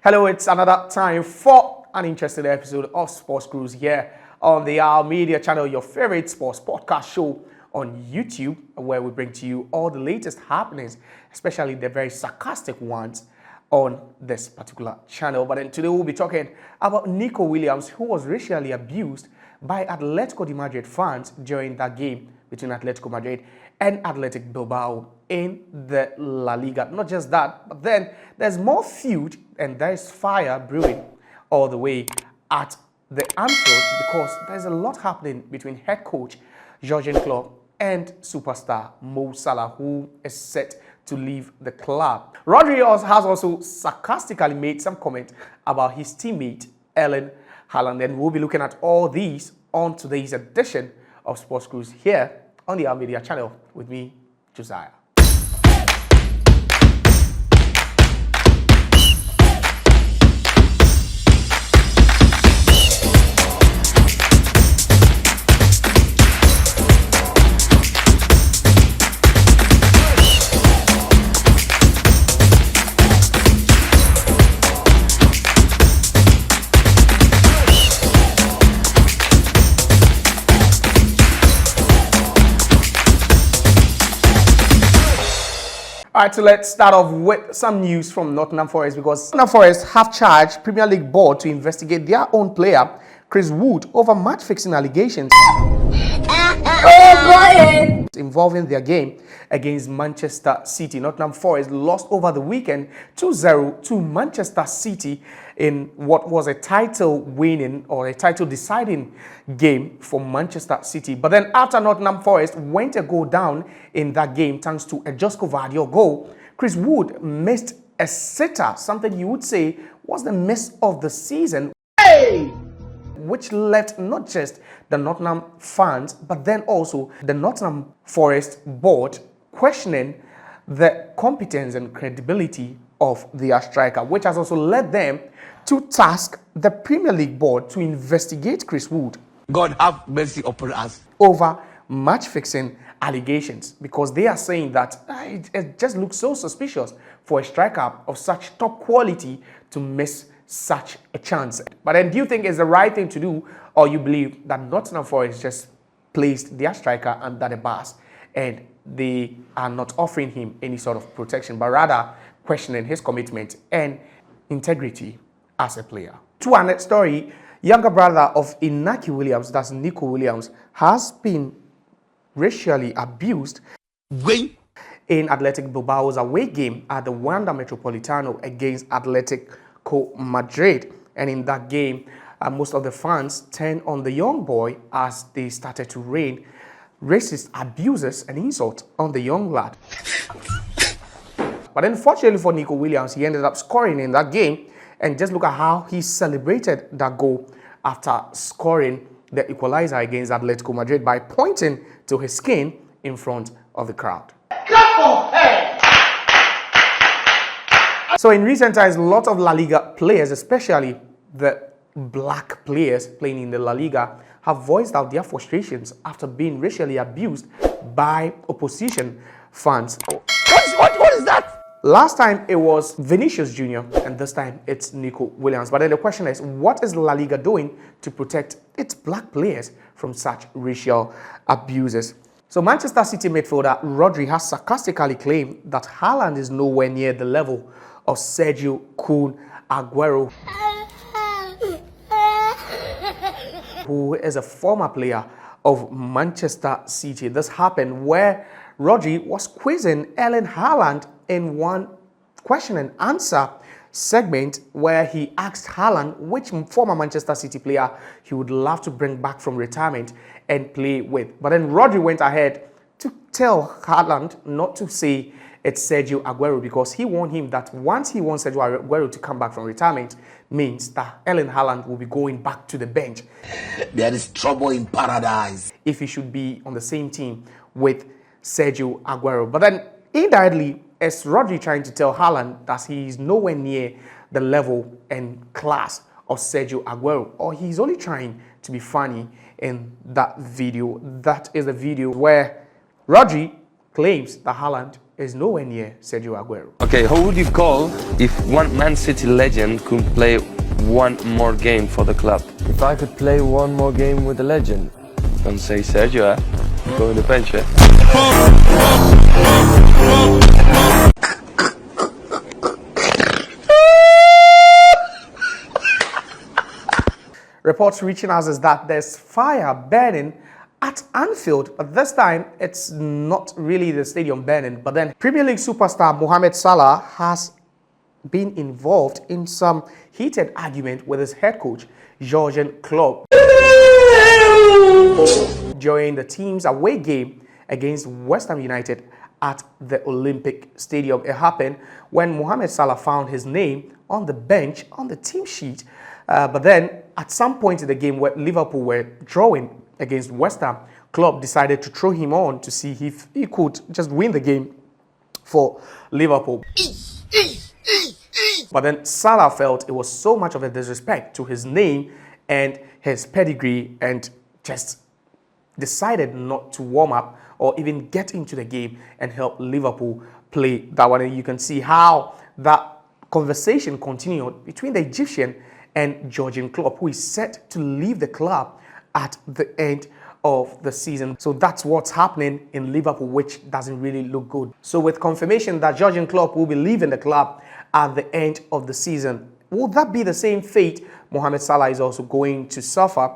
Hello, it's another time for an interesting episode of Sports Cruz here on the ALMedia channel, your favorite sports podcast show on YouTube, where we bring to you all the latest happenings, especially the very sarcastic ones on this particular channel. But then today we'll be talking about Nico Williams, who was racially abused by Atletico de Madrid fans during that game between Atletico Madrid and Athletic Bilbao in the La Liga. Not just that, but then there's more feud and there's fire brewing all the way at the Anfield because there's a lot happening between head coach Jurgen Klopp and superstar Mo Salah, who is set to leave the club. Rodri has also sarcastically made some comment about his teammate Erling Haaland, and we'll be looking at all these on today's edition of Sports Cruise here on the ALMedia channel with me, Josiah. All right, so let's start off with some news from Nottingham Forest because Nottingham Forest have charged Premier League board to investigate their own player, Cruz, over match-fixing allegations involving their game against Manchester City. Nottingham Forest lost over the weekend 2-0 to Manchester City in what was a title-winning or a title-deciding game for Manchester City. But then after Nottingham Forest went a goal down in that game thanks to a Josko Vardio goal, Cruz missed a sitter, something you would say was the miss of the season. Hey! Which left not just the Nottingham fans, but then also the Nottingham Forest board questioning the competence and credibility of their striker, which has also led them to task the Premier League board to investigate Cruz God have mercy upon us over match-fixing allegations, because they are saying that it just looks so suspicious for a striker of such top quality to miss such a chance. But then do you think it's the right thing to do, or you believe that Nottingham Forest just placed their striker under the bus and they are not offering him any sort of protection, but rather questioning his commitment and integrity as a player? To our next story, younger brother of Nico Williams, that's Nico Williams, has been racially abused in Athletic Bilbao's away game at the Wanda Metropolitano against Atletico Madrid. And in that game, most of the fans turned on the young boy as they started to rain racist abuses and insults on the young lad. But unfortunately for Nico Williams, he ended up scoring in that game. And just look at how he celebrated that goal after scoring the equalizer against Atletico Madrid by pointing to his skin in front of the crowd. So in recent times, a lot of La Liga players, especially the black players playing in the La Liga, have voiced out their frustrations after being racially abused by opposition fans. What is that? Last time it was Vinicius Jr. and this time it's Nico Williams. But then the question is, what is La Liga doing to protect its black players from such racial abuses? So Manchester City midfielder Rodri has sarcastically claimed that Haaland is nowhere near the level of Sergio Kun Aguero, who is a former player of Manchester City. This happened where Rodri was quizzing Erling Haaland in one question and answer segment where he asked Haaland which former Manchester City player he would love to bring back from retirement and play with. But then Rodri went ahead to tell Haaland not to say it's Sergio Aguero, because he warned him that once he wants Sergio Aguero to come back from retirement, means that Erling Haaland will be going back to the bench. There is trouble in paradise if he should be on the same team with Sergio Aguero. But then indirectly, it's Rodri trying to tell Haaland that he is nowhere near the level and class of Sergio Aguero, or he's only trying to be funny in that video. That is the video where Rodri claims that Haaland is nowhere near Sergio Aguero. Okay, who would you call if one Man City legend could play one more game for the club? If I could play one more game with a legend. Don't say Sergio, Go in the bench, Reports reaching us is that there's fire burning at Anfield, but this time it's not really the stadium burning. But then Premier League superstar Mohammed Salah has been involved in some heated argument with his head coach Jurgen Klopp during the team's away game against West Ham United at the Olympic Stadium. It happened when Mohammed Salah found his name on the bench on the team sheet, but then at some point in the game where Liverpool were drawing against West Ham, Klopp decided to throw him on to see if he could just win the game for Liverpool. But then Salah felt it was so much of a disrespect to his name and his pedigree and just decided not to warm up or even get into the game and help Liverpool play that one. And you can see how that conversation continued between the Egyptian and Jurgen Klopp, who is set to leave the club at the end of the season. So that's what's happening in Liverpool, which doesn't really look good. So with confirmation that Jurgen Klopp will be leaving the club at the end of the season, will that be the same fate Mohammed Salah is also going to suffer,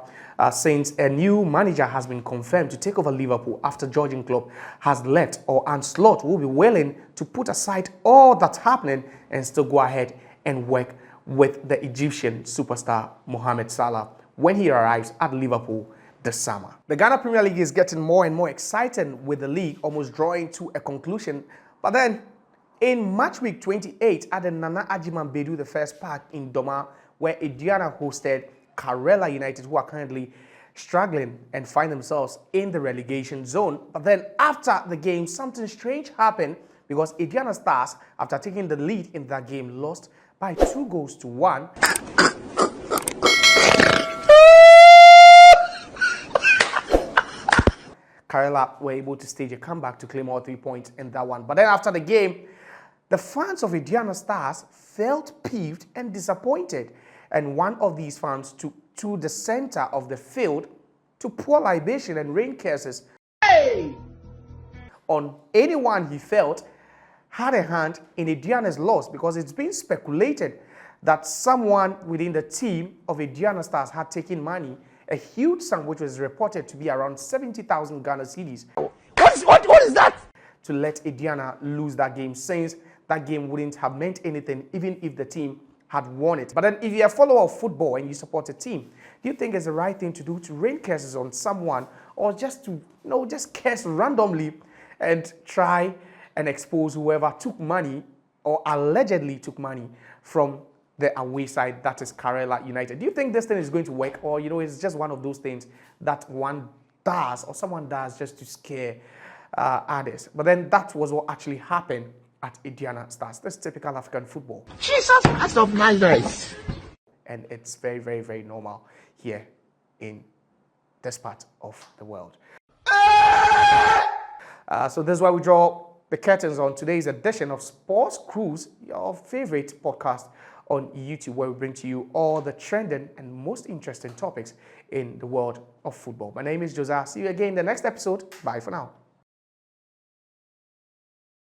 since a new manager has been confirmed to take over Liverpool after Jurgen Klopp has left, or Slot will be willing to put aside all that's happening and still go ahead and work with the Egyptian superstar Mohammed Salah when he arrives at Liverpool this summer. The Ghana Premier League is getting more and more exciting, with the league almost drawing to a conclusion. But then in match week 28 at the Nana Ajiman Bedu the First Park in Doma, where Aduana hosted Karela United, who are currently struggling and find themselves in the relegation zone. But then after the game, something strange happened, because Aduana Stars, after taking the lead in that game, lost by 2-1. Karela were able to stage a comeback to claim all 3 points in that one. But then after the game, the fans of Aduana Stars felt peeved and disappointed. And one of these fans took to the center of the field to pour libation and rain curses on anyone he felt had a hand in Aduana's loss, because it's been speculated that someone within the team of Aduana Stars had taken money, a huge sum which was reported to be around 70,000 Ghana cedis. What is that? To let Aduana lose that game, since that game wouldn't have meant anything even if the team had won it. But then if you're a follower of football and you support a team, do you think it's the right thing to do to rain curses on someone, or just to, just curse randomly and try and expose whoever took money or allegedly took money from the away side, that is Karela United? Do you think this thing is going to work, or it's just one of those things that one does or someone does just to scare others? But then that was what actually happened at Aduana Stars. This is typical African football. Jesus Christ of Nazareth. And it's very, very, very normal here in this part of the world. So this is why we draw the curtains on today's edition of Sports Cruz, your favorite podcast on YouTube, where we bring to you all the trending and most interesting topics in the world of football. My name is Josiah. See you again in the next episode. Bye for now.